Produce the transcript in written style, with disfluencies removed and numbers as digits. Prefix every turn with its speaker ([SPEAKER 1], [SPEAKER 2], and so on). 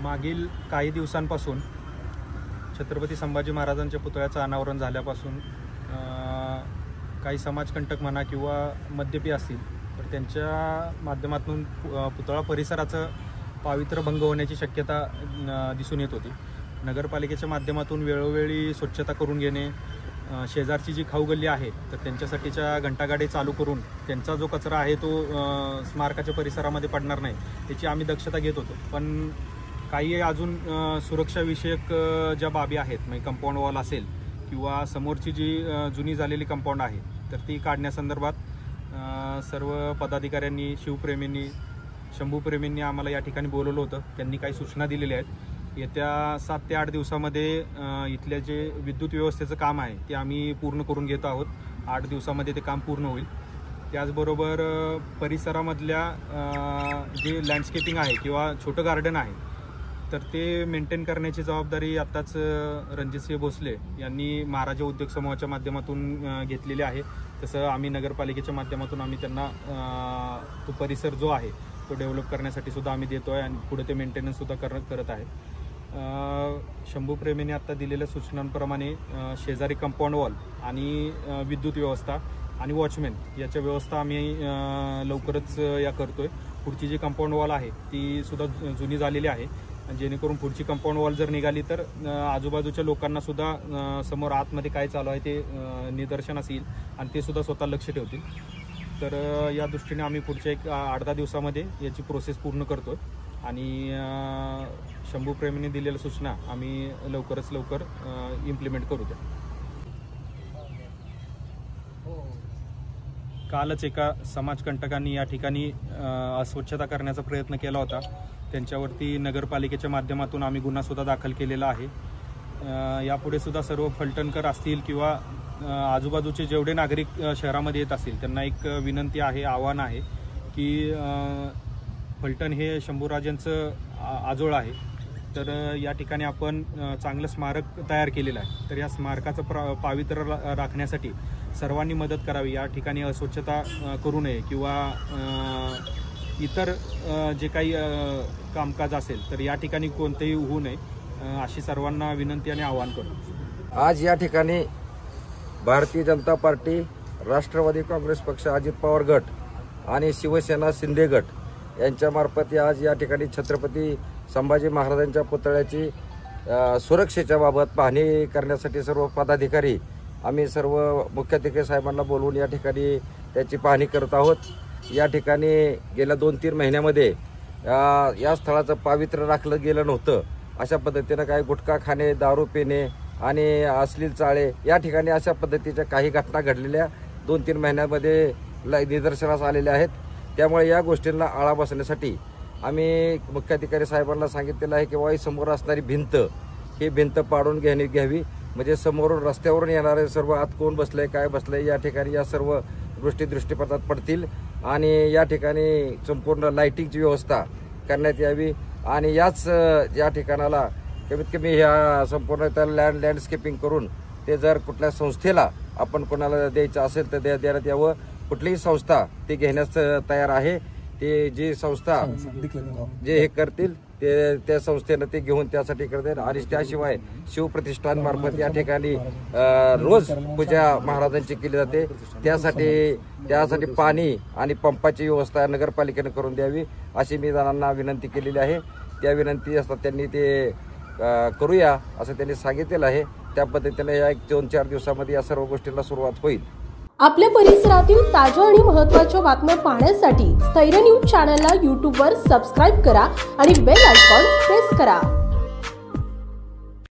[SPEAKER 1] मागील काही दिवसांपासून छत्रपती संभाजी महाराजांच्या पुतळ्याचं अनावरण झाल्यापासून काही समाजकंटक म्हणा किंवा मद्यपी असतील तर त्यांच्या माध्यमातून पुतळा परिसराचं पावित्र्य भंग होण्याची शक्यता दिसून येत होती। नगरपालिकेच्या माध्यमातून वेळोवेळी स्वच्छता करून घेणे, शेजारची जी खाऊ गल्ली आहे तर त्यांच्यासाठीच्या घंटागाडी चालू करून त्यांचा जो कचरा आहे तो स्मारकाच्या परिसरामध्ये पडणार नाही याची आम्ही दक्षता घेत होतो। पण काही अजून सुरक्षाविषयक ज्या बाबी आहेत, म्हणजे कंपाऊंड वॉल असेल किंवा समोरची जी जुनी झालेली कंपाऊंड आहे तर ती काढण्यासंदर्भात सर्व पदाधिकाऱ्यांनी, शिवप्रेमींनी, शंभूप्रेमींनी आम्हाला या ठिकाणी बोलवलं होतं। त्यांनी काही सूचना दिलेल्या आहेत। येत्या 7 ते 8 दिवसामध्ये इथल्या जे विद्युत व्यवस्थेचं काम आहे ते आम्ही पूर्ण करून घेत आहोत। 8 दिवसामध्ये ते काम पूर्ण होईल। त्याचबरोबर परिसरामधल्या जे लँडस्केपिंग आहे किंवा छोटं गार्डन आहे तर ते मेंटेन करण्याची जबाबदारी आत्ताच रणजितसिंह भोसले यांनी महाराजा उद्योग समूहाच्या माध्यमातून घेतलेली आहे। तसं आम्ही नगरपालिकेच्या माध्यमातून आम्ही त्यांना तो परिसर जो आहे तो डेव्हलप करण्यासाठी सुद्धा आम्ही देतो आहे आणि पुढे ते मेंटेनन्ससुद्धा करत आहे। शंभूप्रेमीने आत्ता दिलेल्या सूचनांप्रमाणे शेजारी कंपाऊंड वॉल आणि विद्युत व्यवस्था आणि वॉचमॅन याच्या व्यवस्था आम्ही लवकरच या करतोय। पुढची जी कंपाऊंड वॉल आहे ती सुद्धा जुनी झालेली आहे, जेणेकरून पुढची कंपाऊंड वॉल जर निघाली तर आजूबाजूच्या लोकांना सुद्धा समोर आतमध्ये काय चालू आहे ते निदर्शनास येईल आणि ते सुद्धा स्वतः लक्ष ठेवतील। तर या दृष्टीने आम्ही पुढच्या 8-10 दिवसामध्ये याची प्रोसेस पूर्ण करतो आणि शंभूप्रेमींनी दिलेल्या सूचना आम्ही लवकरच लवकर इम्प्लिमेंट करू द्या। कालच एका समाजकंटकांनी या ठिकाणी अस्वच्छता करण्याचा प्रयत्न केला होता। त्यांच्यावरती नगरपालिकेच्या माध्यमातून आम्ही गुन्हासुद्धा दाखल केलेला आहे। यापुढे सुद्धा सर्व फलटणकर असतील किंवा आजूबाजूचे जेवढे नागरिक शहरामध्ये येत असतील त्यांना एक विनंती आहे, आव्हान आहे की फलटण हे शंभूराजांचं आजोळ आहे। तर या ठिकाणी आपण चांगलं स्मारक तयार केलेलं आहे। तर या स्मारकाचं पावित्र्य राखण्यासाठी सर्वांनी मदत करावी। या ठिकाणी अस्वच्छता करू नये किंवा इतर जे काही कामकाज असेल तर या ठिकाणी कोणतेही होऊ नये अशी सर्वांना विनंती आणि आवाहन करतो।
[SPEAKER 2] आज या ठिकाणी भारतीय जनता पार्टी, राष्ट्रवादी काँग्रेस पक्ष, अजित पवार गट आणि शिवसेना शिंदे गट यांच्यामार्फत आज या ठिकाणी छत्रपती संभाजी महाराजांच्या पुतळ्याची सुरक्षेच्या बाबत पाहणी करण्यासाठी सर्व पदाधिकारी आम्ही सर्व मुख्याधिकारी साहेबांना बोलवून या ठिकाणी त्याची पाहणी करत आहोत। या ठिकाणी गेल्या 2-3 महिन्यामध्ये या स्थळाचं पावित्र्य राखलं गेलं नव्हतं। अशा पद्धतीनं काही गुटखा खाणे, दारू पिणे आणि अश्लील चाळे या ठिकाणी अशा पद्धतीच्या काही घटना घडलेल्या 2-3 महिन्यामध्ये निदर्शनास आलेल्या आहेत। त्यामुळे या गोष्टींना आळा बसण्यासाठी आम्ही मुख्याधिकारी साहेबांना सांगितलेलं आहे की बाबा समोर असणारी भिंत ही भिंत पाडून घ्यावी, म्हणजे समोरून रस्त्यावरून येणारे सर्व आत कोण बसलंय, काय बसलंय या ठिकाणी या सर्व गोष्टी दृष्टीपथात पडतील आणि या ठिकाणी संपूर्ण लाईटिंगची व्यवस्था करण्यात यावी आणि या ठिकाणाला कमीत कमी ह्या संपूर्ण त्याला लँडस्केपिंग करून ते जर कुठल्या संस्थेला आपण कोणाला द्यायचं असेल तर देण्यात यावं। कुठलीही संस्था ते घेण्यास तयार आहे। ते जी संस्था जे हे करतील ते त्या संस्थेनं ते घेऊन त्यासाठी करतात आणि त्याशिवाय शिवप्रतिष्ठान मार्फत या ठिकाणी रोज पूजा महाराजांची केली जाते। त्यासाठी पाणी आणि पंपाची व्यवस्था नगरपालिकेने करून द्यावी अशी मी जणांना विनंती केलेली आहे। त्या विनंती असतात त्यांनी ते करूया असं त्यांनी सांगितलेलं आहे। त्या पद्धतीने या 2-4 दिवसामध्ये या सर्व गोष्टींना सुरुवात होईल।
[SPEAKER 3] आपल्या परिसरातील ताज्या आणि महत्त्वाच्या बातम्या पाहण्यासाठी स्थैर्य न्यूज चॅनलला YouTube वर सबस्क्राइब करा आणि बेल आयकॉन प्रेस करा।